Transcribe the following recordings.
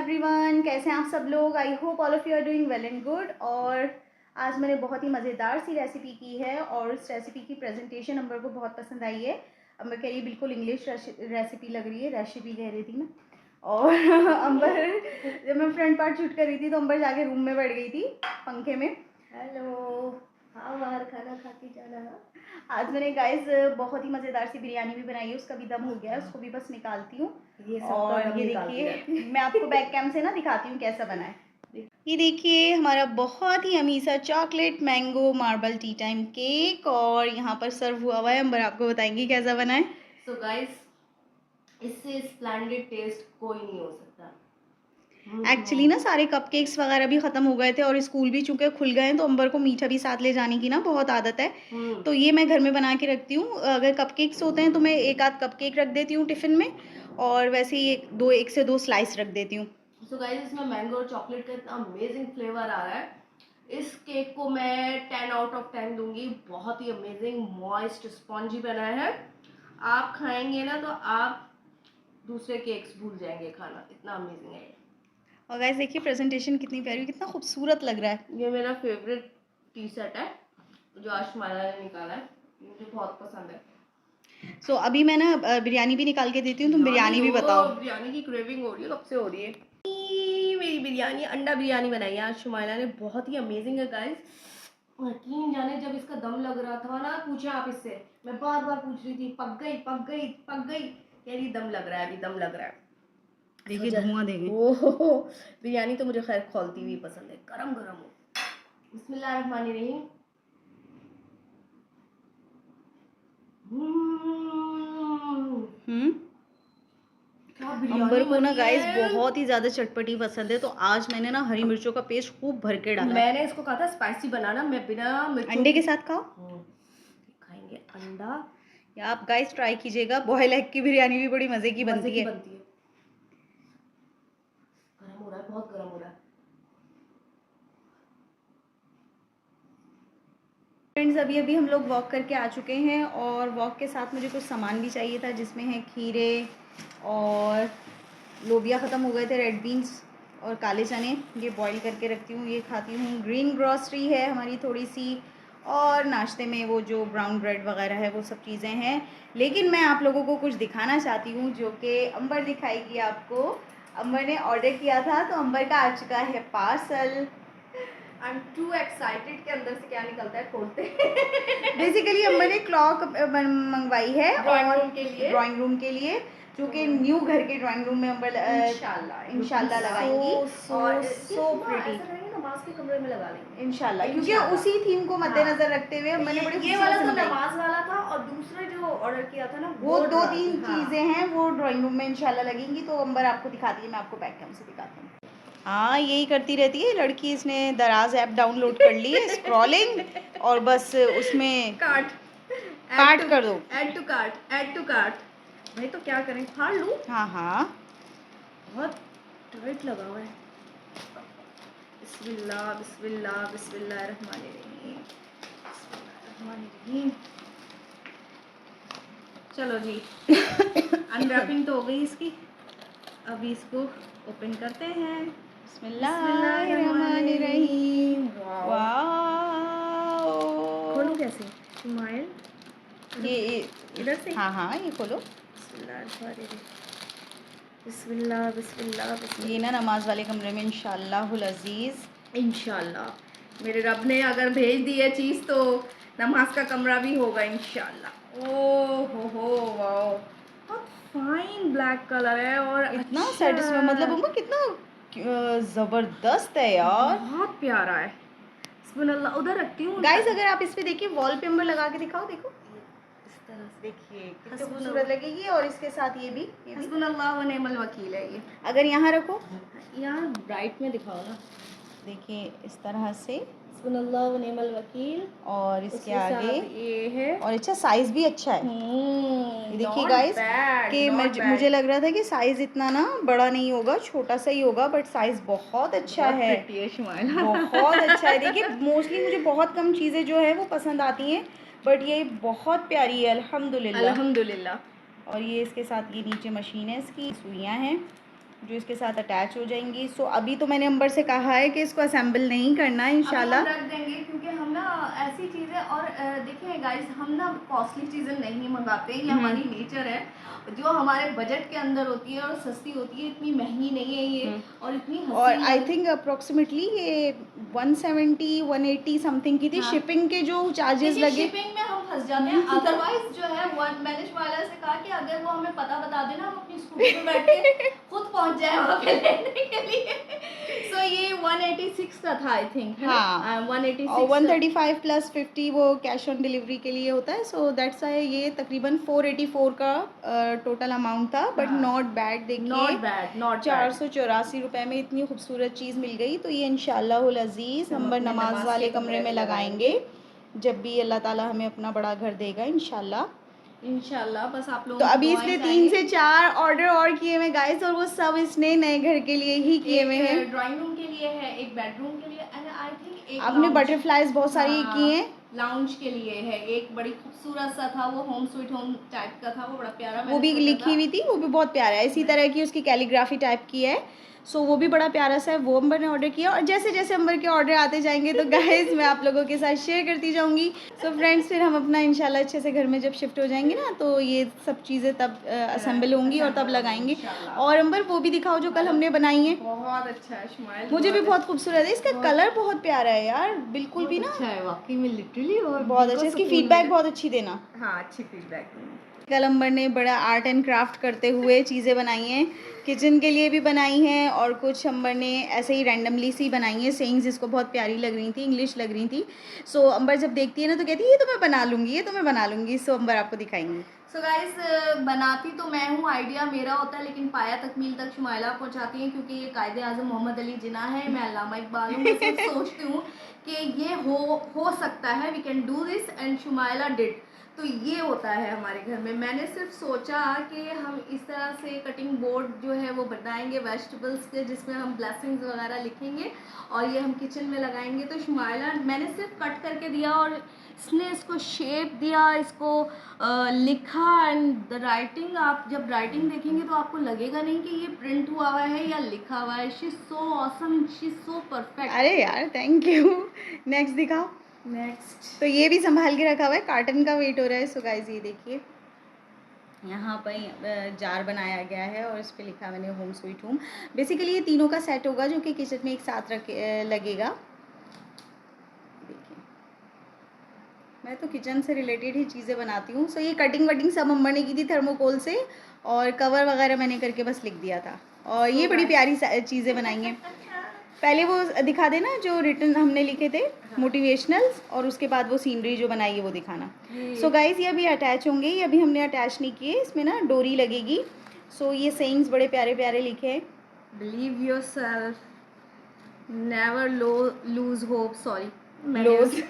Everyone, कैसे हैं आप सब लोग। I hope all of you are doing well and good. और आज मैंने बहुत ही मज़ेदार सी रेसिपी की है और उस रेसिपी की प्रेजेंटेशन अंबर को बहुत पसंद आई है। अंबर कह रही है बिल्कुल इंग्लिश रेसिपी लग रही है, रेसिपी कह रही थी ना। और अंबर जब मैं फ्रंट पार्ट शूट कर रही थी तो अंबर जाके रूम में बैठ गई थी पंखे में। हेलो, हाँ बाहर खाना खा के जाना। आज मैंने गाइस बहुत ही मज़ेदार सी बिरयानी भी बनाई है, उसका भी दम हो गया है, उसको भी बस निकालती हूँ। और ये देखिए मैं आपको बैक कैम से ना दिखाती हूँ कैसा बना है। ये देखिए हमारा बहुत ही अमी सा chocolate mango marble T time cake और यहाँ पर सर्व हुआ है। अंबर आपको बताएंगे कैसा बना है। सो गाइस, इससे स्प्लेंडेड टेस्ट कोई नहीं हो सकता। एक्चुअली ना सारे कपकेक्स वगैरह भी ख़त्म हो गए थे और स्कूल भी चूँकि खुल गए हैं तो अंबर को मीठा भी साथ ले जाने की ना बहुत आदत है। तो ये मैं घर में बना के रखती हूँ। अगर कपकेक्स होते हैं तो मैं एक आध कपकेक रख देती हूँ टिफ़िन में और वैसे ही एक से दो स्लाइस रख देती हूँ। सो गाइस, इसमें मैंगो और चॉकलेट का इतना अमेजिंग फ्लेवर आ रहा है। इस केक को मैं 10 आउट ऑफ 10 दूंगी। बहुत ही अमेजिंग मॉइस्ट स्पॉन्जी बना है। आप खाएंगे ना तो आप दूसरे केक्स भूल जाएंगे खाना, इतना अमेजिंग है। और गाइस देखिए प्रेजेंटेशन कितनी प्यारी, कितना खूबसूरत लग रहा है। ये मेरा फेवरेट टी शर्ट है जो आशमाला ने निकाला है, मुझे बहुत पसंद है। सो अभी मैं ना बिरयानी भी निकाल के देती हूँ, तुम बिरयानी भी बताओ। बिरयानी की क्रेविंग हो रही है, कब से हो रही है। मेरी बिरयानी अंडा बिरयानी बनाई है आज शुमाइला ने, बहुत ही अमेजिंग है गाइस। यकीन जाने जब इसका दम लग रहा था ना, पूछे आप इससे, मैं बार बार पूछ रही थी पक गई पक गई पक गई, कह रही दम लग रहा है, अभी दम लग रहा है। देखिए धुआं देंगे। ओहो, बिरयानी तो मुझे खैर खौलती हुई पसंद है, गरम गरम हो। बिस्मिल्लाहिर्रहमानिर्रहीम। अंबर को ना गाइस बहुत ही ज़्यादा चटपटी पसंद है तो आज मैंने ना हरी मिर्चों का पेस्ट खूब भर के डाला। मैंने इसको कहा था स्पाइसी बनाना, मैं बिना अंडे के साथ खाओ। खाएंगे अंडा या आप गाइस ट्राई कीजिएगा, बॉयल एग की बिरयानी भी बड़ी मज़े की बनती है। गरम हो रहा है, बहुत गरम हो रहा है। फ्रेंड्स अभी अभी हम लोग वॉक करके आ चुके हैं और वॉक के साथ मुझे कुछ सामान भी चाहिए था जिसमें है खीरे और लोबिया ख़त्म हो गए थे, रेड बीन्स और काले चने, ये बॉईल करके रखती हूँ, ये खाती हूँ। ग्रीन ग्रॉसरी है हमारी थोड़ी सी और नाश्ते में वो जो ब्राउन ब्रेड वगैरह है वो सब चीज़ें हैं। लेकिन मैं आप लोगों को कुछ दिखाना चाहती हूँ जो कि अंबर दिखाएगी आपको। अंबर ने ऑर्डर किया था तो अंबर का आ चुका है parcel. I am to excited कि अंदर से क्या निकलता है, खोलते बेसिकली अंबर ने क्लॉक मंगवाई है ड्राइंग रूम के लिए जो कि न्यू घर के ड्राइंग रूम में अंबर इंशाल्लाह लगाएंगी। और सो प्रिटी नमाज के कमरे में लगा लेंगे इंशाल्लाह, क्योंकि उसी थीम को मद्देनजर रखते हुए मैंने बड़े ये वाला तो नमाज वाला था और दूसरा जो ऑर्डर किया था ना वो दो तीन चीज़ें हैं वो ड्राइंग रूम में इंशाल्लाह लगेंगी। तो अंबर आपको दिखाती है, मैं आपको बैक कैम से दिखाती हूँ। हाँ यही करती रहती है लड़की, इसने दराज ऐप डाउनलोड कर ली है स्क्रॉलिंग और बस उसमें कार्ट कर दो, ऐड टू कार्ट। भाई तो क्या करें, फाड़ लूं? हाँ हाँ बहुत टाइट लगा हुआ है। बिस्मिल्लाह बिस्मिल्लाह बिस्मिल्लाहिर्रहमानिर्रहीम बिस्मिल्लाहिर्रहमानिर्रहीम। चलो जी अनरैपिंग तो हो गई इसकी, अभी इसको ओपन करते हैं। बिस्मिल्लाहिर्रहमानिर्रहीम। वाओ, खोलूं कैसे? स्माइल ये इधर से, हाँ हाँ ये खोलो। बिस्मिल्लाह बिस्मिल्लाह बिस्मिल्लाह। ये ना नमाज वाले कमरे में इंशाअल्लाहुल अजीज़, इंशाल्लाह मेरे रब ने अगर भेज दी है चीज़ तो नमाज का कमरा भी होगा इंशाल्लाह। ओ हो वाओ, बहुत फाइन ब्लैक कलर है और इतना सेटिस्फाई, मतलब उनको कितना ज़बरदस्त है यार, बहुत प्यारा है। सुबहानअल्लाह, उधर रखती हूँ गाइस। अगर आप इस पे देखिए वॉल पे अंबर लगा के दिखाओ, देखो इस तरह से देखिए कितनी खूबसूरत लगेगी। और इसके साथ ये भी हस्बुनल्लाह व निअमल वकील है। ये अगर यहाँ रखो, यहाँ ब्राइट में दिखाओ ना, देखिए इस तरह से, हस्बुनल्लाह व निअमल वकील। और इसके आगे ये है और अच्छा साइज भी अच्छा है। ये देखिए गाइस कि मुझे लग रहा था कि साइज इतना ना बड़ा नहीं होगा, छोटा सा ही होगा, बट साइज बहुत अच्छा है, बहुत अच्छा है। देखिए मोस्टली मुझे बहुत कम चीज़ें जो है वो पसंद आती हैं बट ये बहुत प्यारी है अल्हम्दुलिल्लाह। अल्हम्दुलिल्लाह। और ये इसके साथ ये नीचे मशीन है, इसकी सुइयाँ हैं, जो इसके साथ अटैच हो जाएंगी। सो अभी तो मैंने अंबर से कहा है कि इसको असेंबल नहीं करना है इंशाल्लाह, रख देंगे क्योंकि हम ना ऐसी चीज़ें, और देखिए गाइस, हम ना कॉस्टली चीज़ें नहीं मंगाते, ये हमारी नेचर है। जो हमारे बजट के अंदर होती है और सस्ती होती है, इतनी महंगी नहीं है ये, और इतनी और आई थिंक अप्रोक्सीमेटली ये 170 180 समथिंग की थी। हाँ। शिपिंग के जो चार्जेस लगे, शिपिंग में हम फंस जाते हैं। अदरवाइज जो है मैंने वाला से कहा कि अगर वो हमें पता बता देना, हम अपनी स्कूटी पे बैठ के खुद पहुंच जाए वहाँ पे लेने के लिए। सो ये 186 का था आई थिंक। हाँ, 186 और 135 प्लस 50 वो कैश ऑन डिलीवरी के लिए होता है। सो दैट्स वाई ये तकरीबन 484 का टोटल अमाउंट था। बट नॉट बैड, देखिए नॉट बैड, नॉट 484 रुपये में इतनी खूबसूरत चीज़ मिल गई। तो ये इंशाअल्लाहुल अज़ीज़ हम नमाज वाले कमरे में लगाएंगे जब भी अल्लाह ताला हमें अपना बड़ा घर देगा इंशाल्लाह। बस आप लोग। तो अभी इसने 3 से 4 ऑर्डर और किए हुए गाइस, और वो सब इसने नए घर के लिए ही किए हुए हैं। ड्राइंग रूम के लिए है, एक बेडरूम के लिए, एंड आई थिंक एक आपने बटरफ्लाइज बहुत सारी की हैं। लाउंज के लिए है, एक बड़ी खूबसूरत सा था, वो होम स्वीट होम टाइप का था, वो बड़ा प्यारा, वो भी लिखी हुई थी, वो भी बहुत प्यारा है, इसी तरह की उसकी कैलीग्राफी टाइप की है। सो वो भी बड़ा प्यारा सा है, वो अंबर ने ऑर्डर किया। और जैसे जैसे अंबर के ऑर्डर आते जाएंगे तो गाइस मैं आप लोगों के साथ शेयर करती जाऊंगी। सो फ्रेंड्स, फिर हम अपना इंशाल्लाह अच्छे से घर में जब शिफ्ट हो जाएंगे ना, तो ये सब चीज़ें तब असेंबल होंगी और तब लगाएंगे। और अंबर वो भी दिखाओ जो कल हमने बनाई है। बहुत अच्छा है स्माइल, मुझे भी बहुत खूबसूरत है, इसका कलर बहुत प्यारा है यार, बिल्कुल भी ना अच्छा है वाकई में, लिटरली। और बहुत अच्छा, इसकी फीडबैक बहुत अच्छी देना। हाँ, अच्छी फीडबैक। कल अंबर ने बड़ा आर्ट एंड क्राफ्ट करते हुए चीज़ें बनाई हैं, किचन के लिए भी बनाई हैं, और कुछ अंबर ने ऐसे ही रैंडमली सी बनाई हैं। सेइंग्स इसको बहुत प्यारी लग रही थी, इंग्लिश लग रही थी। सो अंबर जब देखती है ना तो कहती है ये तो मैं बना लूँगी, ये तो मैं बना लूँगी। सो अंबर आपको दिखाएंगी। सो गाइस, बनाती तो मैं हूँ, आइडिया मेरा होता है, लेकिन पाया तकमील तक शुमाइला पहुँचाती हैं, क्योंकि ये कायदे आज़म मोहम्मद अली जिन्ना है, मैं अल्लामा इकबाल हूँ। मैं सिर्फ सोचती हूँ कि ये हो सकता है, we can do this, and Shumaila did. तो ये होता है हमारे घर में। मैंने सिर्फ सोचा कि हम इस तरह से कटिंग बोर्ड जो है वो बनाएंगे वेजिटेबल्स के, जिसमें हम ब्लेसिंग्स वगैरह लिखेंगे, और ये हम किचन में लगाएंगे। तो शुमाइला मैंने सिर्फ कट करके दिया, और इसने इसको शेप दिया, इसको लिखा। एंड द राइटिंग, आप जब राइटिंग देखेंगे तो आपको लगेगा नहीं कि ये प्रिंट हुआ हुआ है या लिखा हुआ है। She is so awesome, she is so perfect. अरे यार थैंक यू। नेक्स्ट दिखाओ। नेक्स्ट तो ये भी संभाल के रखा हुआ है, कार्टन का वेट हो रहा है। सो गाइस ये देखिए, यहाँ पर जार बनाया गया है और इस पर लिखा मैंने होम स्वीट होम। बेसिकली ये तीनों का सेट होगा जो कि किचन में एक साथ लगेगा। देखिए, मैं तो किचन से रिलेटेड ही चीज़ें बनाती हूँ। सो ये कटिंग वटिंग सब अम्मा ने की थी थर्मोकोल से, और कवर वगैरह मैंने करके बस लिख दिया था। और ये बड़ी प्यारी चीज़ें बनाई हैं। पहले वो दिखा देना जो रिटन हमने लिखे थे मोटिवेशनल्स, और उसके बाद वो सीनरी जो बनाई है वो दिखाना। सो गाइस ये अभी अटैच होंगे, ये अभी हमने अटैच नहीं किए, इसमें ना डोरी लगेगी। सो ये सेइंग्स बड़े प्यारे प्यारे लिखे हैं। Believe yourself, never lose hope, sorry lose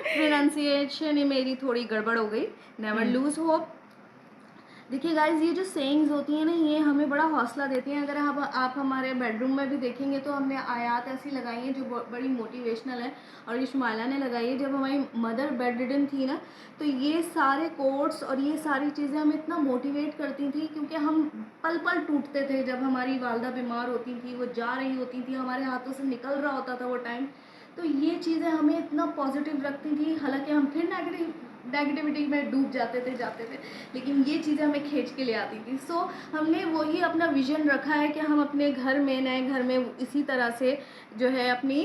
pronunciation ही मेरी थोड़ी गड़बड़ हो गई। Never lose hope. देखिए गाइज, ये जो सेइंग्स होती हैं ना, ये हमें बड़ा हौसला देती हैं। अगर आप हमारे बेडरूम में भी देखेंगे तो हमने आयात ऐसी लगाई हैं जो बड़ी मोटिवेशनल है, और ये शुमाइला ने लगाई है। जब हमारी मदर बेड रिडन थी ना, तो ये सारे कोट्स और ये सारी चीज़ें हमें इतना मोटिवेट करती थी, क्योंकि हम पल पल टूटते थे जब हमारी वालदा बीमार होती थी, वो जा रही होती थी, हमारे हाथों से निकल रहा होता था वो टाइम। तो ये चीज़ें हमें इतना पॉजिटिव रखती थी, हालांकि हम फिर नेगेटिविटी में डूब जाते थे, लेकिन ये चीज़ें हमें खींच के ले आती थी। सो हमने वही अपना विजन रखा है कि हम अपने घर में, नए घर में इसी तरह से जो है अपनी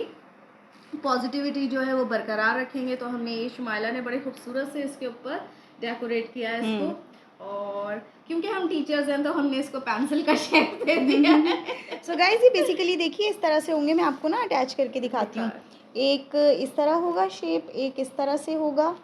पॉजिटिविटी जो है वो बरकरार रखेंगे। तो हमने ये शुमाइला ने बड़े खूबसूरत से इसके ऊपर डेकोरेट किया है इसको, और क्योंकि हम टीचर्स हैं तो हमने इसको पेंसिल का शेप दे दिया है। सो गाइस ये बेसिकली देखिए इस तरह से होंगे, मैं आपको ना अटैच करके दिखाती हूँ। एक इस तरह होगा शेप, एक इस तरह से होगा,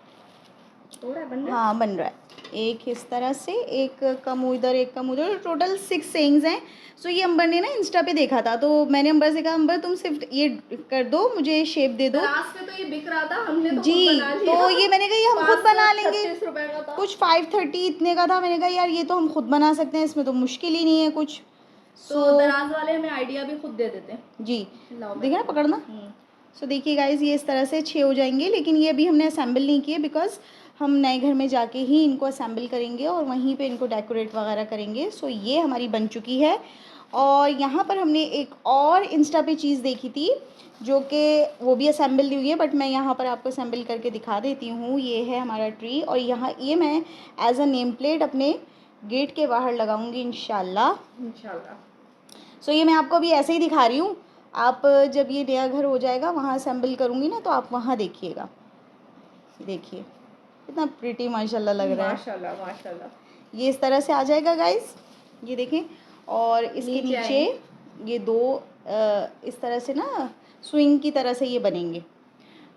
हाँ बन रहा है। एक इस तरह से, एक कम उधर, एक कम उधर, टोटल 6 सेइंग्स हैं। सो ये अंबर ने ना इंस्टा पे देखा था, तो मैंने अंबर से कहा अंबर तुम सिर्फ ये कर दो, मुझे शेप दे दो। लास्ट में तो ये बिक रहा था, हमने तो जी खुद बना लिया। तो ये मैंने कहा ये हम खुद बना लेंगे, 36 रुपए का था। कुछ 530 इतने का था। मैंने कहा यार ये तो हम खुद बना सकते हैं, इसमें तो मुश्किल ही नहीं है कुछ। तो दराज वाले हमें आइडिया भी खुद दे देते हैं। जी देखिए ना, पकड़ना। सो देखिए गाइज ये इस तरह से 6 हो जाएंगे, लेकिन ये अभी हमने असेंबल नहीं किए, बिकॉज हम नए घर में जाके ही इनको असेंबल करेंगे और वहीं पे इनको डेकोरेट वगैरह करेंगे। सो ये हमारी बन चुकी है, और यहाँ पर हमने एक और इंस्टा पे चीज़ देखी थी जो कि वो भी असेंबल हुई है, बट मैं यहाँ पर आपको असेंबल करके दिखा देती हूँ। ये है हमारा ट्री और यहाँ ये मैं एज अ नेम प्लेट अपने गेट के बाहर लगाऊंगी इंशाल्लाह। सो ये मैं आपको अभी ऐसे ही दिखा रही हूँ। आप जब ये नया घर हो जाएगा वहाँ असेंबल करूँगी ना, तो आप वहाँ देखिएगा। देखिए कितना प्रिटी माशाल्लाह लग रहा है। माशाल्लाह माशाल्लाह। ये इस तरह से आ जाएगा गाइस, ये देखें। और इसके नीचे ये दो इस तरह से ना स्विंग की तरह से ये बनेंगे।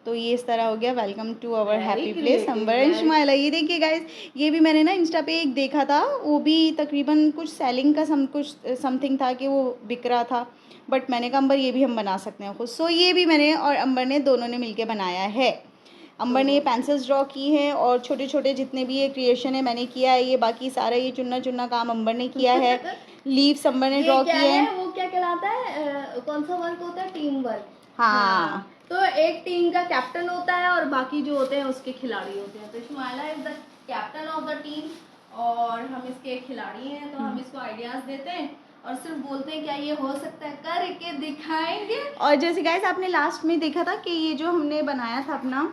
तो ये इस तरह हो गया। Welcome to our happy place Amber and Shumaila. ये देखिए गाइस, ये भी मैंने ना इंस्टा पे एक देखा था, वो भी तकरीबन कुछ सेलिंग का कुछ समथिंग था कि वो बिक रहा था, बट मैंने कहा अंबर ये भी हम बना सकते हैं खुद। सो ये भी मैंने और अंबर ने दोनों ने मिलके बनाया है। अंबर ने ये पेंसिल्स ड्रॉ की हैं और छोटे छोटे जितने भी ये क्रिएशन है मैंने किया है। ये बाकी सारा ये चुनना चुनना काम अंबर ने किया है। लीव्स अंबर ने ड्रॉ किए हैं। वो क्या कहलाता है, कौन सा वर्क होता है? Team work. हाँ, तो एक टीम का कैप्टन होता है और बाकी जो होते हैं उसके खिलाड़ी होते हैं। तो Shumaila is the captain of the team और हम इसके खिलाड़ी हैं। तो हम इसको आइडियाज देते हैं और सिर्फ बोलते हैं क्या ये हो सकता है, करके दिखाएंगे। और जैसे गाइस आपने लास्ट में देखा था कि ये जो हमने बनाया था अपना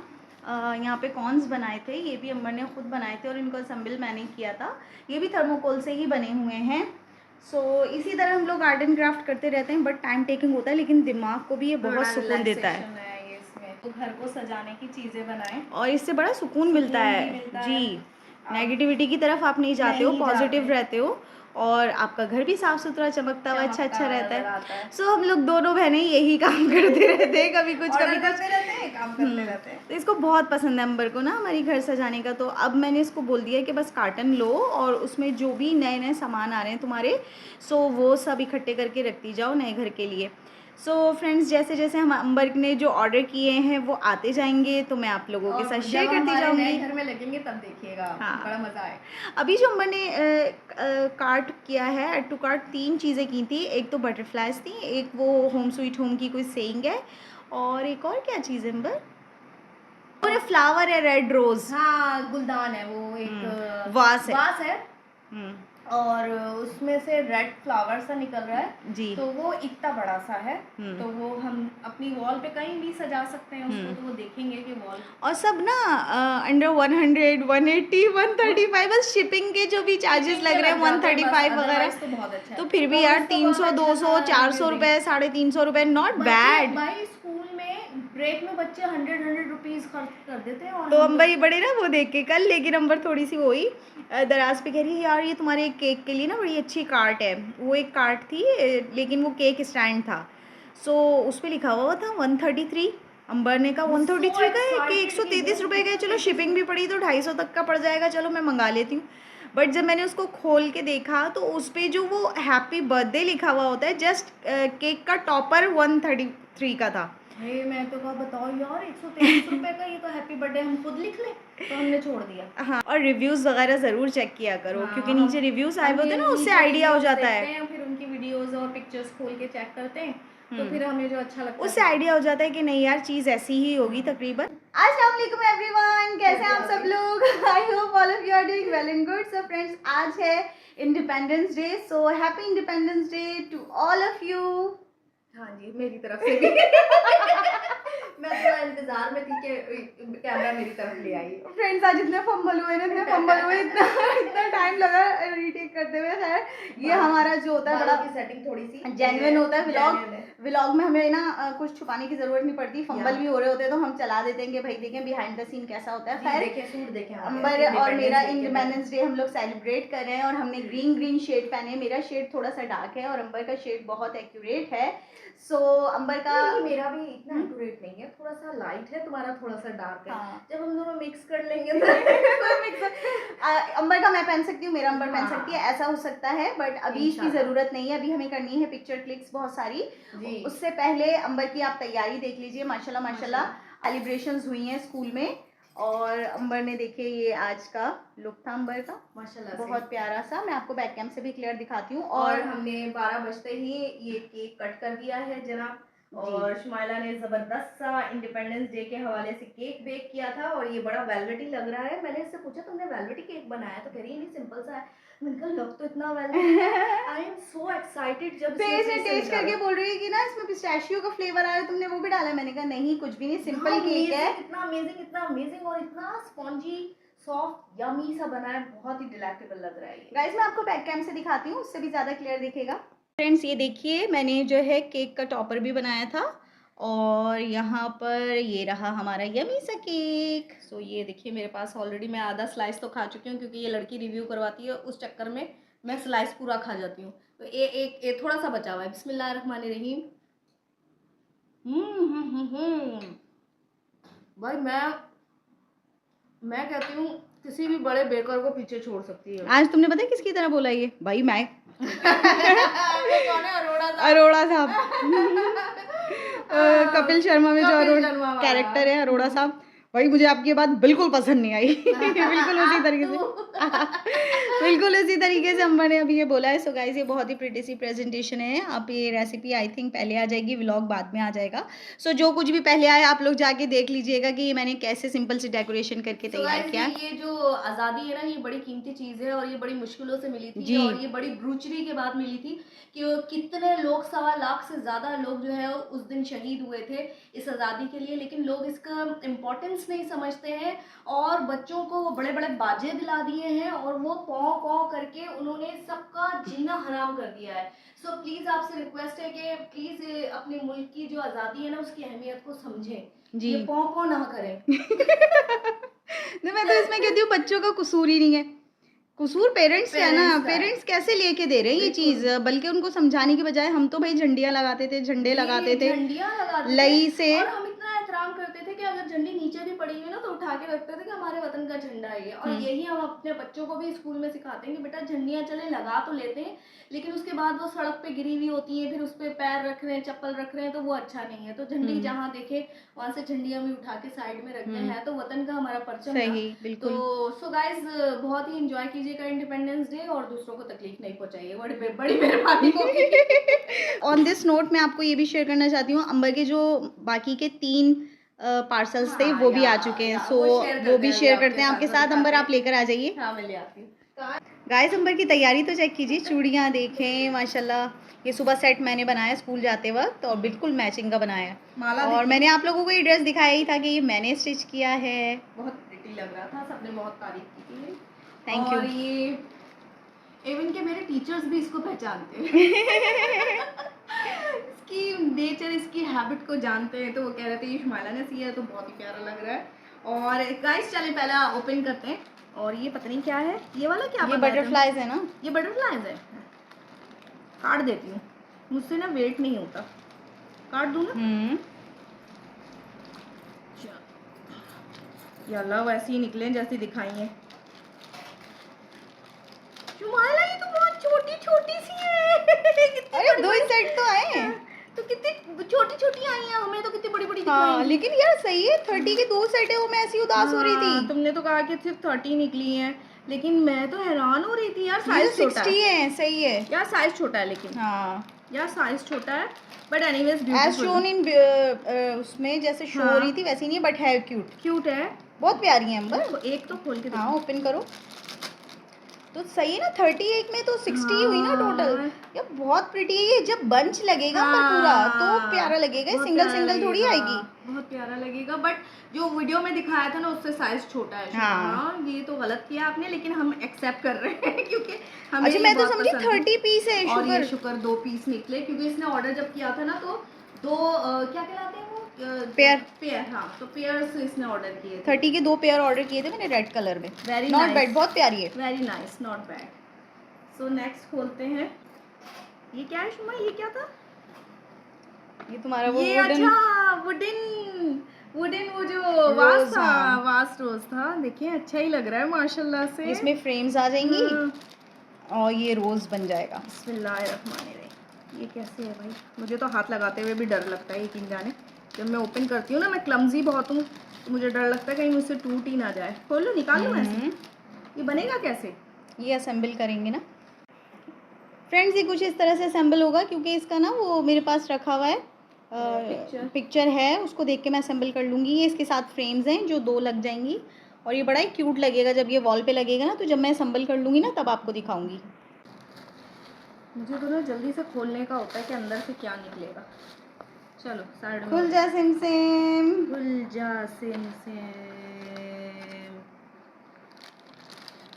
यहाँ पे कॉर्न्स बनाए थे, ये भी अंबर ने खुद बनाए थे और इनको असेंबल मैंने किया था। ये भी थर्मोकोल से ही बने हुए हैं। सो इसी तरह हम लोग आर्ट एंड क्राफ्ट करते रहते हैं, बट टाइम टेकिंग होता है, लेकिन दिमाग को भी ये बहुत सुकून देता है। ये इसमें तो घर को सजाने की चीजें बनाएं और इससे बड़ा सुकून मिलता है जी। नेगेटिविटी की तरफ आप नहीं जाते हो, पॉजिटिव रहते हो और आपका घर भी साफ सुथरा चमकता हुआ अच्छा अच्छा रहता है। सो हम लोग दोनों बहनें यही काम करते रहते हैं, कभी कुछ कभी कुछ काम करते रहते हैं। तो इसको बहुत पसंद है अंबर को ना हमारी घर सजाने का। तो अब मैंने इसको बोल दिया कि बस कार्टन लो और उसमें जो भी नए नए सामान आ रहे हैं तुम्हारे, सो वो सब इकट्ठे करके रखती जाओ नए घर के लिए। सो फ्रेंड्स, जैसे जैसे हम अंबर ने जो ऑर्डर किए हैं वो आते जाएंगे तो मैं आप लोगों के साथ शेयर करती जाऊंगी। घर में लगेंगे तब देखिएगा। हाँ, बड़ा मजा आए। अभी जो अंबर ने कार्ट किया है, एड टू कार्ट 3 चीज़ें की थी। एक तो बटरफ्लाइज थी, एक वो होम स्वीट होम की कोई सेइंग है, और एक और क्या चीज़ है अंबर? और फ्लावर है, रेड रोज। हाँ, गुलदान है वो, एक वास है और उसमें से रेड फ्लावर सा निकल रहा है जी। तो वो इतना बड़ा सा है। तो वो हम अपनी वॉल पे कहीं भी सजा सकते हैं उसको। तो वो देखेंगे कि वॉल और सब ना अंडर 100, 180, 135, बस शिपिंग के जो भी चार्जेस लग रहे हैं 135 वगैरह। तो बहुत अच्छा है। तो फिर भी यार 300, 200, 400 रुपए, 350 रुपए, नॉट बैड। भाई स्कूल में ब्रेक में बच्चे 100 रुपीज खर्च कर देते हैं। और तो अंबर ये बड़े ना वो देख के कल, लेकिन अंबर थोड़ी सी वो ही दराज पे कह रही है यार ये तुम्हारे केक के लिए ना बड़ी अच्छी कार्ट है। वो एक कार्ट थी लेकिन वो केक स्टैंड था। सो उस पर लिखा हुआ था 133। अंबर ने कहा 133 का है कि 133 रुपये का है, चलो शिपिंग भी पड़ी तो 250 तक का पड़ जाएगा, चलो मैं मंगा लेती हूँ। बट जब मैंने उसको खोल के देखा तो उस पर जो वो हैप्पी बर्थडे लिखा हुआ होता है, जस्ट केक का टॉपर 133 का था। मैं तो कहा बताओ यार 133 रुपए का, ये तो हैप्पी बर्थडे हम खुद लिख लें। तो हमने छोड़ दिया। हाँ, और रिव्यूज़ वगैरह ज़रूर चेक किया करो। हाँ, क्योंकि नीचे रिव्यूज़ आए होते हैं ना, उससे आइडिया हो जाता है। फिर उनकी वीडियोस और पिक्चर्स खोल के चेक करते हैं तो फिर हमें जो अच्छा लगता है उससे आइडिया हो जाता है कि नहीं यार चीज़ ऐसी ही होगी तकरीबन। अस्सलाम वालेकुम एवरीवन, कैसे हैं आप सब लोग? I hope all of you are doing well and good. So friends, आज है Independence Day, so happy Independence Day to all of you. हाँ जी, मेरी तरफ से भी। मैं थोड़ा इंतजार में थी कि कैमरा मेरी तरफ ले आई। फ्रेंड्स, आज इतने फंबल हुए इतना टाइम लगा रीटेक करते हुए। खैर, ये हमारा जो होता है बड़ा सेटिंग थोड़ी सी जेन्युइन होता है। व्लॉग में हमें ना कुछ छुपाने की जरूरत नहीं पड़ती। फंबल भी हो रहे होते हैं तो हम चला देते हैं कि भाई देखें बिहाइंड द सीन कैसा होता है। खैर, अंबर और मेरा इंडिपेंडेंस डे हम लोग सेलिब्रेट कर रहे हैं और हमने ग्रीन शेड पहने। मेरा शेड थोड़ा सा डार्क है और अंबर का शेड बहुत एक्यूरेट है। सो अंबर का मेरा भी इतना एक्यूरेट नहीं है, थोड़ा सा लाइट है, तुम्हारा थोड़ा सा डार्क है। हाँ। जब हम दोनों मिक्स कर लेंगे तो अंबर का मैं पहन सकती हूँ, मेरा अंबर पहन सकती है, ऐसा हो सकता है। बट अभी इसकी जरूरत नहीं है, अभी हमें करनी है पिक्चर क्लिक्स बहुत सारी। उससे पहले अंबर की आप तैयारी देख लीजिए। माशाल्लाह माशाल्लाह सेलिब्रेशंस हुई हैं स्कूल में और अंबर ने देखिए ये आज का लुक था अंबर का, माशाल्लाह बहुत प्यारा सा। मैं आपको बैक कैम से भी क्लियर दिखाती हूँ। और हमने 12 बजते ही ये केक कट कर दिया है जनाब। और शुमाइला ने ज़बरदस्त सा इंडिपेंडेंस डे के हवाले से केक बेक किया था और ये बड़ा वेलवेटी लग रहा है। मैंने इससे पूछा तुमने वेलवेटी केक बनाया, तो कह रही है नहीं सिंपल सा है। मैंने कहा लग तो इतना वेलवेटी है। आई एम सो एक्साइटेड जब फिर इसने टेस्ट करके बोल रही है कि ना इसमें पिस्ताशियो का फ्लेवर आ रहा है, तुमने वो भी डाला है। मैंने कहा नहीं कुछ भी नहीं, सिंपल केक है। इतना अमेजिंग और इतना स्पॉन्जी सॉफ्ट यमी सा बना है, बहुत ही डिलाइटेबल लग रहा है। गाइस मैं आपको बैक कैम से दिखाती हूँ, उससे भी ज़्यादा क्लियर दिखेगा। फ्रेंड्स ये देखिए मैंने जो है केक का टॉपर भी बनाया था और यहाँ पर ये रहा हमारा यमी सा केक। सो ये देखिए मेरे पास ऑलरेडी मैं आधा स्लाइस तो खा चुकी हूँ, क्योंकि ये लड़की रिव्यू करवाती है, उस चक्कर में मैं स्लाइस पूरा खा जाती हूँ। तो ये थोड़ा सा बचा हुआ है। बिस्मिल्लाहिर्रहमानिर्रहीम। भाई मैं कहती हूँ किसी भी बड़े बेकर को पीछे छोड़ सकती है। आज तुमने पता है किसकी तरह बोला ये? भाई मैं अरोड़ा साहब कपिल शर्मा में जो कैरेक्टर है अरोड़ा साहब, भाई मुझे आपकी बात बिल्कुल पसंद नहीं आई। बिल्कुल उसी तरीके से बिल्कुल उसी तरीके से अम्मा ने अभी ये बोला है। सो गाइस ये बहुत ही प्रिटी सी प्रेजेंटेशन है। आप ये रेसिपी आई थिंक पहले आ जाएगी, व्लॉग बाद में आ जाएगा। सो जो कुछ भी पहले आए आप लोग जाके देख लीजिएगा कि मैंने कैसे सिंपल सी डेकोरेशन करके तैयार किया। ये जो आज़ादी है ना, ये बड़ी कीमती चीज़ है और ये बड़ी मुश्किलों से मिली थी और ये बड़ी ब्रूचरी के बाद मिली थी कि कितने लोग 1.25 लाख से ज़्यादा लोग जो है उस दिन शहीद हुए थे इस आज़ादी के लिए, लेकिन लोग इसका इम्पोर्टेंस नहीं समझते हैं और बच्चों को बड़े बड़े बाजे दिला दिए हैं और वो पौ पौ करके उन्होंने सबका जीना हराम कर दिया है। सो प्लीज़ आपसे रिक्वेस्ट है कि प्लीज़ अपने मुल्क की जो आज़ादी है ना उसकी अहमियत को समझें, ये पौ पौ ना करें। नहीं मैं तो इसमें कहती हूँ बच्चों का कसूर ही नहीं है, कसूर पेरेंट्स का है ना। पेरेंट्स कैसे लेके दे रहे हैं ये चीज, बल्कि उनको समझाने की बजाय हम तो भाई झंडियाँ लगाते थे, झंडे लगाते थे लई से, और हम इतना एहतराम करते थे कि अगर झंडी नीचे भी पड़ी हुई ना तो उठा के रखते थे कि हमारे वतन का झंडा है। और यही हम अपने बच्चों को भी स्कूल में सिखाते हैं कि बेटा झंडियाँ चले लगा तो लेते हैं, लेकिन उसके बाद वो सड़क पे गिरी हुई होती है, फिर उस पर पैर रख रहे हैं, चप्पल रख रहे हैं, तो वो अच्छा नहीं है। तो झंडी जहाँ देखे वहां से झंडियाँ भी उठा के साइड में रखते हैं, तो वतन का हमारा परचम है। तो सो गाइज बहुत ही इंजॉय कीजिएगा इंडिपेंडेंस डे और दूसरों को तकलीफ नहीं पहुंचाइए, बड़ी मेहरबानी होगी। ऑन दिस नोट मैं आपको ये भी शेयर करना चाहती हूँ, अंबर के जो बाकी के 3 पार्सल्स थे वो भी आ चुके हैं। सो वो भी शेयर करते हैं आपके साथ। अंबर आप लेकर आ जाइए। हाँ मैं ले आती हूँ। गाइस अंबर की तैयारी तो चेक कीजिए, चूड़ियाँ देखें माशाल्लाह। ये सुबह सेट मैंने बनाया स्कूल जाते वक्त और बिल्कुल मैचिंग का बनाया। और मैंने आप लोगों को ये ड्रेस दिखाया ही था कि ये मैंने स्टिच किया है। बहुत प्रिटी लग रहा था, सबने बहुत तारीफ की थी। Thank you. और ये इवन के मेरे टीचर्स भी इसको पहचानते हैं। इसकी नेचर, इसकी हैबिट को जानते हैं, तो वो कह रहे थे ये शुमाइला ने सिया है, तो बहुत ही प्यारा लग रहा है। और गाइस चलें पहले ओपन करते हैं। और ये पता नहीं क्या है, ये वाला क्या? ये बटरफ्लाइज है ना, ये बटरफ्लाइज है। काट देती हूँ, मुझसे ना वेट नहीं होता, काट दूँ ना? याल्ला वैसे ही निकले जैसे दिखाई है। शुमाइला ये तो बहुत छोटी छोटी सी है। अरे 2 ही सेट तो आए हैं, तो कितनी छोटी छोटी आई हैं, हमें तो कितनी बड़ी बड़ी हाँ, लेकिन यार सही है 30 के 2 सेट है। वो मैं ऐसी उदास हो रही थी। तुमने तो कहा कि सिर्फ 30 निकली हैं, लेकिन मैं तो हैरान हो रही थी यार। साइज 60 है, सही है यार, साइज छोटा है लेकिन। हाँ यार साइज छोटा है, but anyways as shown in उसमें जैसे शो हो रही थी वैसी नहीं है, बट है क्यूट है, बहुत प्यारी है अंबर। एक तो खोल के हाँ ओपन करो तो सही है ना। 31 में तो 60 हुई ना टोटल। ये बहुत प्रिटी है, ये जब बंच लगेगा पर पूरा तो प्यारा लगेगा, सिंगल थोड़ी आएगी। बहुत प्यारा लगेगा, बट जो वीडियो में दिखाया था ना उससे साइज छोटा है। हाँ ये तो गलत किया आपने, लेकिन हम एक्सेप्ट कर रहे हैं क्योंकि हमें अच्छा मैं तो समझी 30 पीस है। और ये शुक्र 2 पीस निकले, क्योंकि इसने ऑर्डर जब किया था ना तो 2 क्या कहलाते हैं वो पेयर। हाँ तो पेयर से इसने ऑर्डर किए थे। 30 के 2 पेयर ऑर्डर किए थे मैंने रेड कलर में। वेरी नॉट बैड, बहुत प्यारी है। Very nice, not bad. So next खोलते हैं। ये क्या है शुमा, ये क्या था? ये तुम्हारा वो वुडन वो जो वास था, वास रोज था। देखिए अच्छा ही लग रहा है माशाल्लाह से। इसमें फ्रेम्स आ जाएंगी और ये रोज बन जाएगा। बिस्मिल्लाहिर्रहमानिर्रहीम। ये कैसे है भाई, मुझे तो हाथ लगाते हुए भी डर लगता है, यकीन जाने। जब मैं ओपन करती हूँ ना, मैं क्लमजी बहुत हूँ, तो मुझे डर लगता है कहीं मुझसे टूट ही ना जाए। खोल लो, निकाल लो ऐसे। ये बनेगा कैसे? ये असेंबल करेंगे ना फ्रेंड्स। ये कुछ इस तरह से असेंबल होगा, क्योंकि इसका ना वो मेरे पास रखा हुआ है पिक्चर है, उसको देख के मैं असेंबल कर लूँगी। ये इसके साथ फ्रेम्स हैं जो 2 लग जाएंगी और ये बड़ा ही क्यूट लगेगा जब ये वॉल पे लगेगा ना, तो जब मैं असेंबल कर लूँगी ना तब आपको दिखाऊंगी। मुझे तो ना जल्दी से खोलने का होता है कि अंदर से क्या निकलेगा। चलो साइड में खुल जा सिम सिम, खुल जा SIM SIM.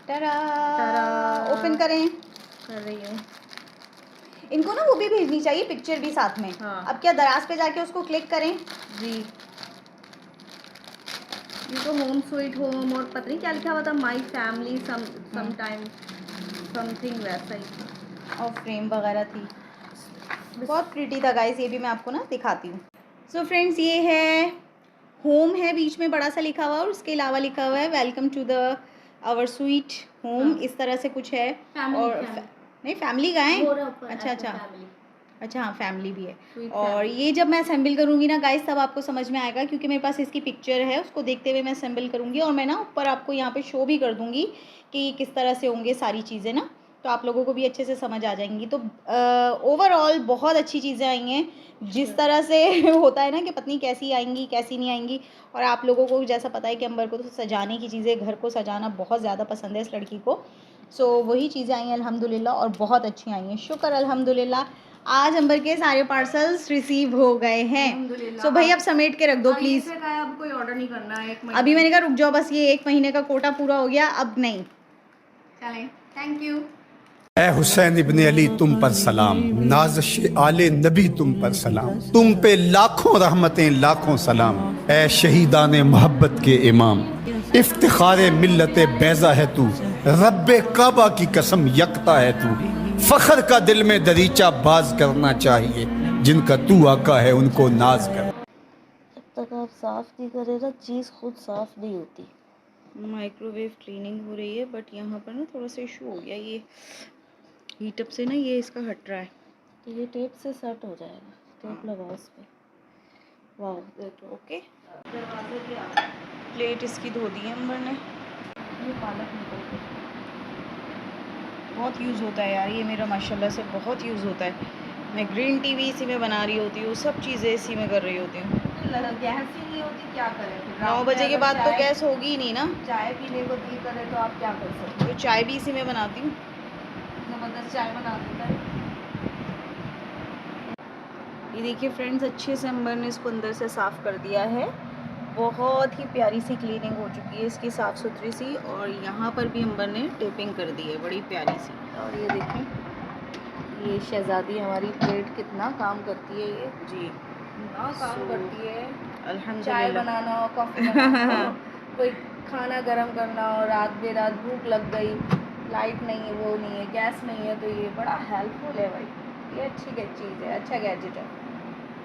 Ta-ra ta-ra. Open करें। कर रही हूँ। इनको ना वो भी भेजनी चाहिए पिक्चर भी साथ में। हाँ। अब क्या दराज पे जाके उसको क्लिक करें जी। ये तो होम स्वीट होम और पता नहीं क्या लिखा हुआ था, my family some time something वैसा ही था। और फ्रेम वगैरह थी, बहुत प्रीटी था गाइस। ये भी मैं आपको ना दिखाती हूँ। सो फ्रेंड्स, ये है होम है बीच में बड़ा सा लिखा हुआ और उसके अलावा लिखा हुआ है welcome to the our sweet home. इस तरह से कुछ है। और नहीं फैमिली का है। अच्छा अच्छा, हाँ फैमिली भी है। और ये जब मैं असेंबल करूँगी ना गाइस तब आपको समझ में आएगा, क्योंकि मेरे पास इसकी पिक्चर है, उसको देखते हुए मैं असेंबल करूँगी और मैं ना ऊपर आपको यहाँ पे शो भी कर दूँगी कि किस तरह से होंगे सारी चीज़ें ना, तो आप लोगों को भी अच्छे से समझ आ जाएंगी। तो ओवरऑल बहुत अच्छी चीज़ें आई हैं, जिस तरह से होता है ना कि पत्नी कैसी आएंगी कैसी नहीं आएंगी। और आप लोगों को जैसा पता है कि अंबर को तो सजाने की चीज़ें, घर को सजाना बहुत ज़्यादा पसंद है इस लड़की को। सो वही चीज़ें आई हैं अल्हम्दुलिल्लाह, और बहुत अच्छी आई हैं, शुक्र अल्हम्दुलिल्लाह। आज अंबर के सारे पार्सल्स रिसीव हो गए हैं। सो भाई अब समेट के रख दो प्लीज़। अब कोई ऑर्डर नहीं करना है, अभी मैंने कहा रुक जाओ, बस ये 1 महीने का कोटा पूरा हो गया, अब नहीं। चलें, थैंक यू। ए हुसैन इब्ने अली तुम पर सलाम, नाज़िश आले नबी तुम पर सलाम, तुम पे लाखों रहमतें लाखों सलाम। ए शहीदान मोहब्बत के इमाम, इफ्तिखारे मिल्लत बैज़ा है तू, रब्बे काबा की कसम यकता है तू। फख्र का दिल में दरीचा बाज करना चाहिए, जिनका तू आका है उनको नाज कर। जब तक आप साफ़ नहीं करें ना, चीज़ खुद साफ़ नहीं होती। माइक्रोवेव क्लीनिंग हो रही है, बट यहाँ पर ना थोड़ा सा इशू हो गया, ये हीटअप से ना ये इसका हट रहा है। तो ये टेप से सेट हो जाएगा, टेप लगाओ उस पर। वाह देखो, ओके। प्लेट इसकी धो दी है अंबर ने। ये पालक निकल गई। बहुत यूज़ होता है यार ये मेरा, माशाल्लाह से बहुत यूज़ होता है। मैं ग्रीन टी भी इसी में बना रही होती हूँ, सब चीज़ें इसी में कर रही होती हूँ। गैस ही नहीं होती, क्या करें फिर? 9 बजे के बाद तो गैस होगी ही नहीं ना। चाय पीने को दिल करे तो आप क्या कर सकते तो चाय भी इसी में बनाती हूँ। हो? ज़बरदस्त चाय बना देता है। ये देखिए फ्रेंड्स, अच्छे से अंबर ने इसको अंदर से साफ़ कर दिया है। बहुत ही प्यारी सी क्लीनिंग हो चुकी है इसकी, साफ़ सुथरी सी। और यहाँ पर भी अंबर ने टेपिंग कर दी है बड़ी प्यारी सी। और ये देखिए, ये शहज़ादी हमारी प्लेट कितना काम करती है ये। जी ना काम करती है। चाय अल्हम्दुलिल्लाह। बनाना हो, कॉफ़ी बनाना हो, कोई खाना गरम करना हो, रात बेरात भूख लग गई, लाइट नहीं है, वो नहीं है, गैस नहीं है, तो ये बड़ा हेल्पफुल है भाई। ये अच्छी चीज़ है, अच्छा गैजेट है।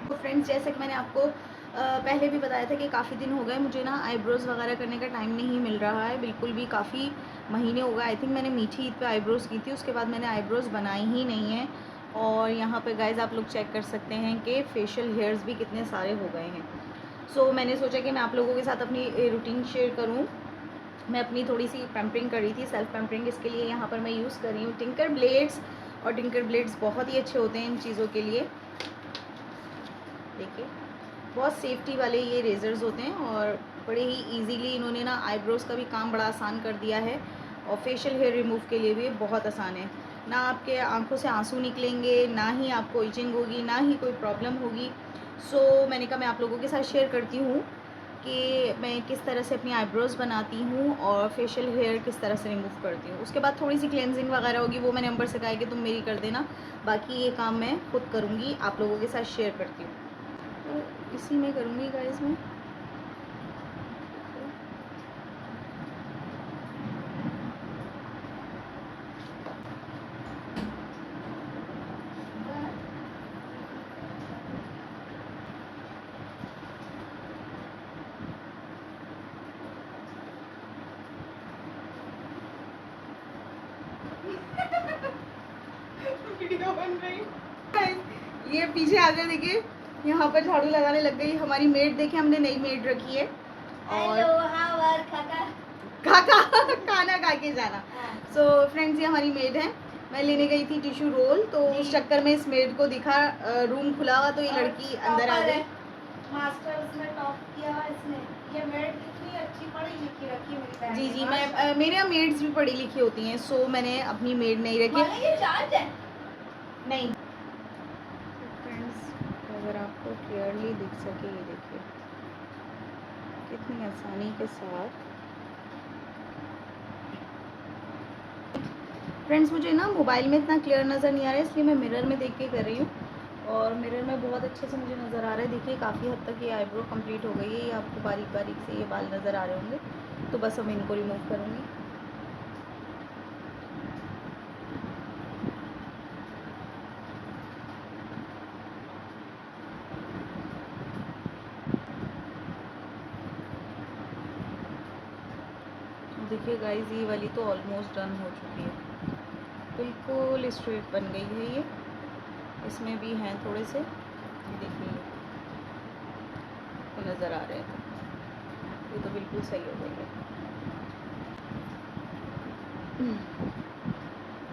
तो फ्रेंड्स, जैसे कि मैंने आपको पहले भी बताया था कि काफ़ी दिन हो गए मुझे ना आईब्रोज़ वगैरह करने का टाइम नहीं मिल रहा है बिल्कुल भी। काफ़ी महीने हो गए, आई थिंक मैंने मीठी ईद पे आईब्रोज़ की थी, उसके बाद मैंने आईब्रोज़ बनाई ही नहीं है। और यहाँ पे गाइज़ आप लोग चेक कर सकते हैं कि फेशियल हेयर्स भी कितने सारे हो गए हैं। सो मैंने सोचा कि मैं आप लोगों के साथ अपनी रूटीन शेयर करूँ। मैं अपनी थोड़ी सी पैम्परिंग कर रही थी, सेल्फ पैम्परिंग। इसके लिए यहाँ पर मैं यूज़ कर रही हूँ टिंकर ब्लेड्स, और टिंकर ब्लेड्स बहुत ही अच्छे होते हैं इन चीज़ों के लिए। देखिए बहुत सेफ्टी वाले ये रेज़र्स होते हैं, और बड़े ही इजीली इन्होंने ना आईब्रोज़ का भी काम बड़ा आसान कर दिया है, और फेशियल हेयर रिमूव के लिए भी बहुत आसान है। ना आपके आंखों से आंसू निकलेंगे, ना ही आपको इचिंग होगी, ना ही कोई प्रॉब्लम होगी। सो मैंने कहा मैं आप लोगों के साथ शेयर करती हूँ कि मैं किस तरह से अपनी आईब्रोज़ बनाती हूँ और फेशियल हेयर किस तरह से रिमूव करती हूँ। उसके बाद थोड़ी सी क्लेंजिंग वगैरह होगी, वो मैंने अंबर से कहा है कि तुम मेरी कर देना, बाकी ये काम मैं खुद करूँगी, आप लोगों के साथ शेयर करती हूँ। तो इसी में करूँगी गाइस मैं। वीडियो बन रही। ये पीछे आकर देखिए, यहाँ पर झाड़ू लगाने लग गई हमारी मेड। देखिए हमने नई मेड रखी है, और काका खाना खा के जाना। सो फ्रेंड्स, ये हमारी मेड है, मैं लेने गई थी टिश्यू रोल, तो उस चक्कर में इस मेड को दिखा रूम खुला हुआ, तो ये लड़की अंदर आ गई। मास्टर्स में टॉप किया इसने। ये मेड कितनी अच्छी पढ़ी लिखी रखी मेरी बहन जी ने। जी, मैं मेरे यहाँ मेड्स भी पढ़ी लिखी होती हैं, सो मैंने अपनी मेड नहीं रखी। ये चार्ज है नहीं फ्रेंड्स, अगर आपको क्लियरली दिख सके, ये देखिए कितनी आसानी के साथ। फ्रेंड्स, मुझे ना मोबाइल में इतना क्लियर नज़र नहीं आ रहा है, इसलिए मैं मिरर में देख के कर रही हूँ, और मिरर में बहुत अच्छे से मुझे नज़र आ रहा है। देखिए काफ़ी हद तक ये आईब्रो कंप्लीट हो गई है। ये आपको बारीक बारीक से ये बाल नज़र आ रहे होंगे, तो बस अब इनको रिमूव करूँगी। देखिए गाइस, ये वाली तो ऑलमोस्ट डन हो चुकी है, बिल्कुल स्ट्रेट बन गई है ये। इसमें भी हैं थोड़े से, ये देखिए तो नज़र आ रहे हैं, ये तो बिल्कुल सही हो गई है।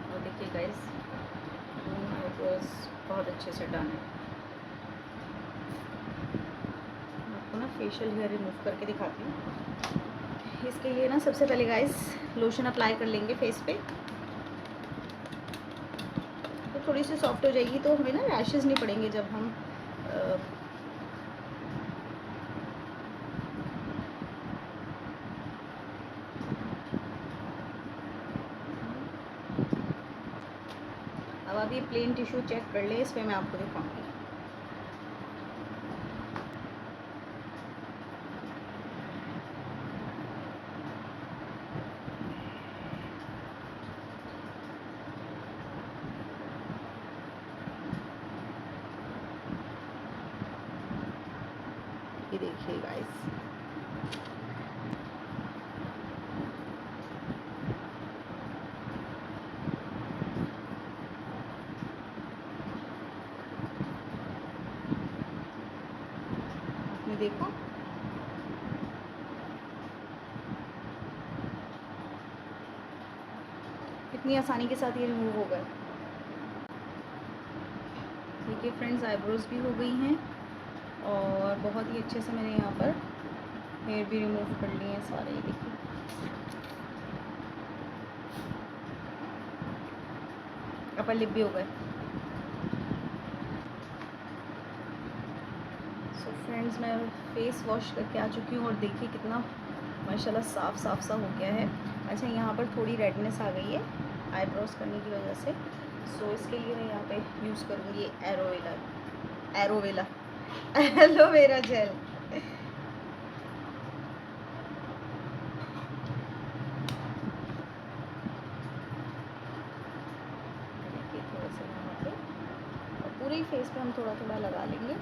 और देखिए गाइस, आईब्रोज बहुत अच्छे से डन है। आपको ना फेशियल हेयर रिमूव करके दिखाती हूँ। इसके लिए ना सबसे पहले गाइस लोशन अप्लाई कर लेंगे फेस पे, तो थोड़ी सी सॉफ्ट हो जाएगी, तो हमें ना रैशेज़ नहीं पड़ेंगे जब हम अब आप ये प्लेन टिश्यू चेक कर लें, इस पर मैं आपको दिखाऊंगी। ये देखिए गाइस, आपने देखो कितनी आसानी के साथ ये रिमूव हो गए। देखिए फ्रेंड्स, आईब्रोज भी हो गई हैं, और बहुत ही अच्छे से मैंने यहाँ पर हेयर भी रिमूव कर लिए हैं सारे। ये देखिए अपर लिप भी हो गए। सो फ्रेंड्स, मैं फेस वॉश करके आ चुकी हूँ, और देखिए कितना माशाल्लाह साफ़ साफ सा हो गया है। अच्छा, यहाँ पर थोड़ी रेडनेस आ गई है आईब्रोज करने की वजह से, सो इसके लिए मैं यहाँ पे यूज़ करूँगी एलोवेरा जेल। देखिए थोड़ा सा यहाँ पे, और पूरे ही फेस पे हम थोड़ा थोड़ा लगा लेंगे।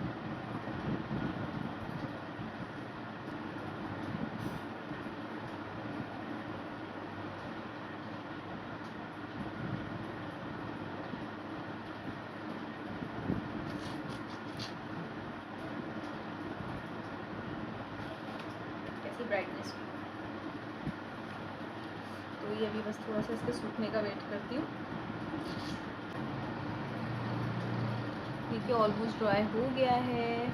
कैसी ब्राइटनेस हुई, तो ये अभी बस थोड़ा सा इसके सूखने का वेट करती हूँ। देखिए ऑलमोस्ट ड्राई हो गया है,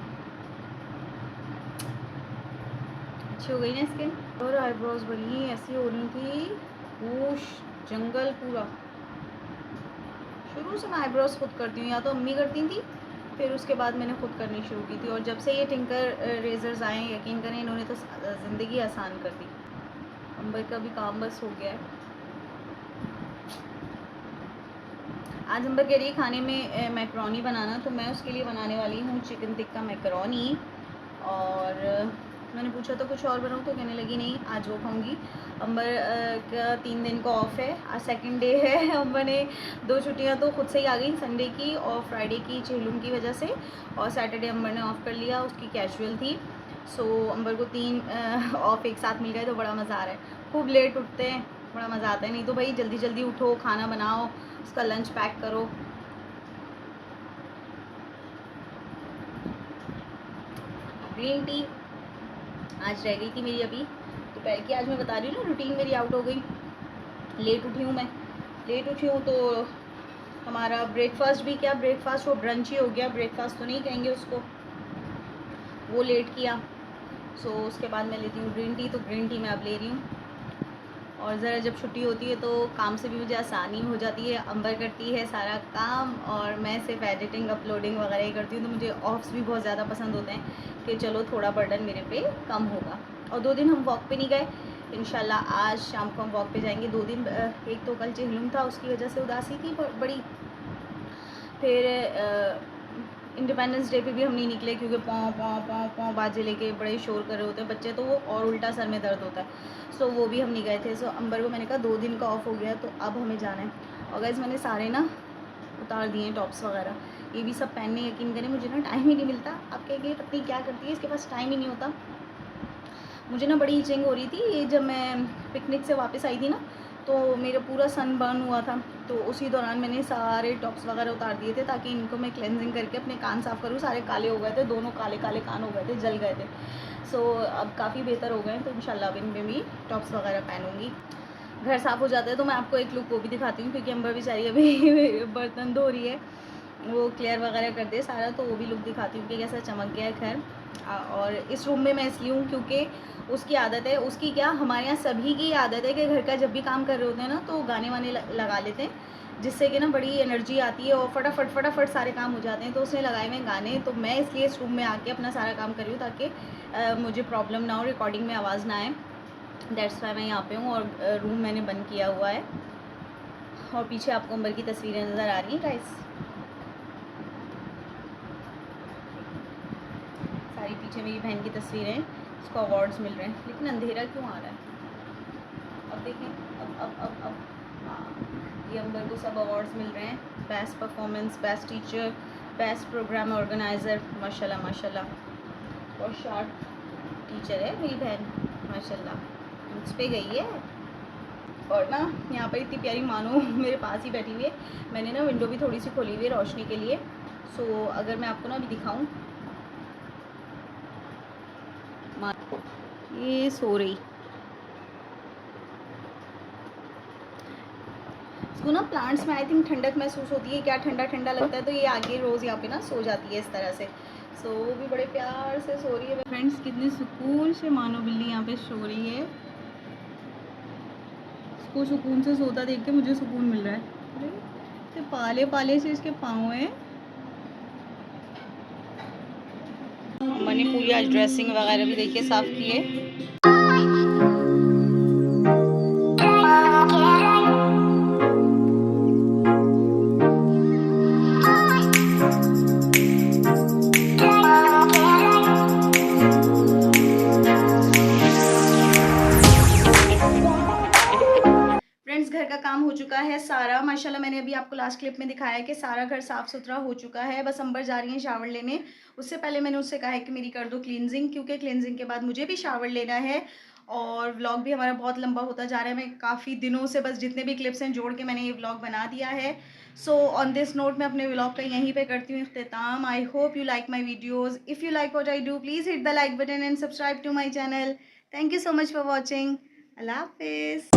अच्छी हो गई ना स्किन। और आईब्रोज बनी ऐसी हो रही थी, वूश जंगल पूरा। शुरू से मैं आईब्रोज खुद करती हूँ, या तो अम्मी करती थी, फिर उसके बाद मैंने खुद करनी शुरू की थी, और जब से ये टिंकर रेजर्स आए, यकीन करें इन्होंने तो ज़िंदगी आसान कर दी। अंबर का भी काम बस हो गया है। आज अंबर कह रही है खाने में मैकरोनी बनाना, तो मैं उसके लिए बनाने वाली हूँ चिकन टिक्का मैकरोनी। और मैंने पूछा तो कुछ और बनाऊँ, तो कहने लगी नहीं आज वो खाऊंगी। अंबर का 3 दिन का ऑफ है, आज सेकंड डे है। अंबर ने 2 छुट्टियाँ तो खुद से ही आ गई, संडे की और फ्राइडे की चेहलुम की वजह से, और सैटरडे अंबर ने ऑफ़ कर लिया, उसकी कैजुअल थी। सो अंबर को 3 ऑफ एक साथ मिल गए, तो बड़ा मज़ा आ रहा है। खूब लेट उठते हैं, बड़ा मज़ा आता है। नहीं तो भाई जल्दी जल्दी उठो, खाना बनाओ, उसका लंच पैक करो। ग्रीन टी आज रह गई थी मेरी अभी दोपहर की। आज मैं बता रही हूँ ना, रूटीन मेरी आउट हो गई। लेट उठी हूँ मैं, लेट उठी हूँ तो हमारा ब्रेकफास्ट भी क्या ब्रेकफास्ट, वो ब्रंच ही हो गया, ब्रेकफास्ट तो नहीं कहेंगे उसको, वो लेट किया। सो उसके बाद मैं लेती हूँ ग्रीन टी, तो ग्रीन टी मैं अब ले रही हूँ। और ज़रा जब छुट्टी होती है तो काम से भी मुझे आसानी हो जाती है, अंबर करती है सारा काम और मैं सिर्फ एडिटिंग अपलोडिंग वगैरह ही करती हूँ। तो मुझे ऑफ्स भी बहुत ज़्यादा पसंद होते हैं कि चलो थोड़ा बर्डन मेरे पे कम होगा। और 2 दिन हम वॉक पे नहीं गए, इंशाल्लाह आज शाम को हम वॉक पे जाएंगे। 2 दिन, एक तो कल चिहलुम था, उसकी वजह से उदासी थी बड़ी। फिर इंडिपेंडेंस डे पे भी हम नहीं निकले क्योंकि पाँव पाँव पाँव पाँव बाजे लेके बड़े शोर कर रहे होते हैं बच्चे, तो वो और उल्टा सर में दर्द होता है। सो वो भी हम नहीं गए थे। सो अंबर को मैंने कहा 2 दिन का ऑफ हो गया, तो अब हमें जाना है। और गाइस मैंने सारे ना उतार दिए टॉप्स वगैरह, ये भी सब पहनने, यकीन करें मुझे ना टाइम ही नहीं मिलता। आप कहेंगे पत्नी क्या करती है, इसके पास टाइम ही नहीं होता। मुझे ना बड़ी इचिंग हो रही थी, ये जब मैं पिकनिक से वापस आई थी ना, तो मेरा पूरा सन बर्न हुआ था। तो उसी दौरान मैंने सारे टॉप्स वगैरह उतार दिए थे ताकि इनको मैं क्लेंजिंग करके अपने कान साफ़ करूँ। सारे काले हो गए थे, दोनों काले काले कान हो गए थे, जल गए थे। सो अब काफ़ी बेहतर हो गए हैं, तो इंशाल्लाह अब इनमें भी टॉप्स वगैरह पहनूँगी। घर साफ़ हो जाता है तो मैं आपको एक लुक वो भी दिखाती हूँ, क्योंकि अंबर बेचारी अभी बर्तन धो रही है, वो क्लियर वगैरह कर दे सारा, तो वो भी लुक दिखाती हूँ कि कैसा चमक गया है घर। और इस रूम में मैं इसलिए हूँ क्योंकि उसकी आदत है, उसकी क्या हमारे यहाँ सभी की आदत है कि घर का जब भी काम कर रहे होते हैं ना तो गाने वाने लगा लेते हैं, जिससे कि ना बड़ी एनर्जी आती है और फटाफट सारे काम हो जाते हैं। तो उसने लगाए हुए गाने, तो मैं इसलिए इस रूम में आके अपना सारा काम कर रही हूँ ताकि मुझे प्रॉब्लम ना हो, रिकॉर्डिंग में आवाज़ ना आए। दैट्स वाई मैं यहाँ पे हूँ। और रूम मैंने बंद किया हुआ है। और पीछे आपको अंबर की तस्वीरें नज़र आ रही हैं गाइस, सारी पीछे मेरी बहन की तस्वीरें हैं, इसको अवार्ड्स मिल रहे हैं। लेकिन अंधेरा क्यों आ रहा है, अब देखें, अब हाँ, ये अंबर को सब अवार्ड्स मिल रहे हैं, best performance, best teacher, best program organizer, माशाल्लाह माशाल्लाह। और शार्ट टीचर है मेरी बहन, माशाल्लाह उस पे गई है। और ना यहाँ पर इतनी प्यारी मानो मेरे पास ही बैठी हुई है। मैंने ना विंडो भी थोड़ी सी खोली हुई है रोशनी के लिए। सो अगर मैं आपको ना अभी दिखाऊँ, ये सो रही, इसको ना प्लांट्स में आई थिंक ठंडक महसूस होती है, क्या ठंडा ठंडा लगता है, तो ये आगे रोज़ यहाँ पे ना सो जाती है इस तरह से। सो वो भी बड़े प्यार से सो रही है। फ्रेंड्स कितने सुकून से मानो बिल्ली यहाँ पे सो रही है, इसको सुकून से सोता देख के मुझे सुकून मिल रहा है। तो पाले पाले से इसके पाँव हैं। मैंने पूरी आज ड्रेसिंग वगैरह भी देखिए साफ़ की है। घर का काम हो चुका है सारा माशाल्लाह। मैंने अभी आपको लास्ट क्लिप में दिखाया है कि सारा घर साफ़ सुथरा हो चुका है। बस अंबर जा रही है शावर लेने। उससे पहले मैंने उससे कहा है कि मेरी कर दो क्लींजिंग, क्योंकि क्लींजिंग के बाद मुझे भी शावर लेना है। और व्लॉग भी हमारा बहुत लंबा होता जा रहा है। मैं काफ़ी दिनों से बस जितने भी क्लिप्स हैं जोड़ के मैंने ये व्लॉग बना दिया है। सो ऑन दिस नोट मैं अपने व्लॉग का यहीं पे करती हूँ इख्तिताम। I hope you like my videos. If you like what I do please hit the like button and subscribe to my channel. Thank you so much for watching. अल्लाह हाफिज़।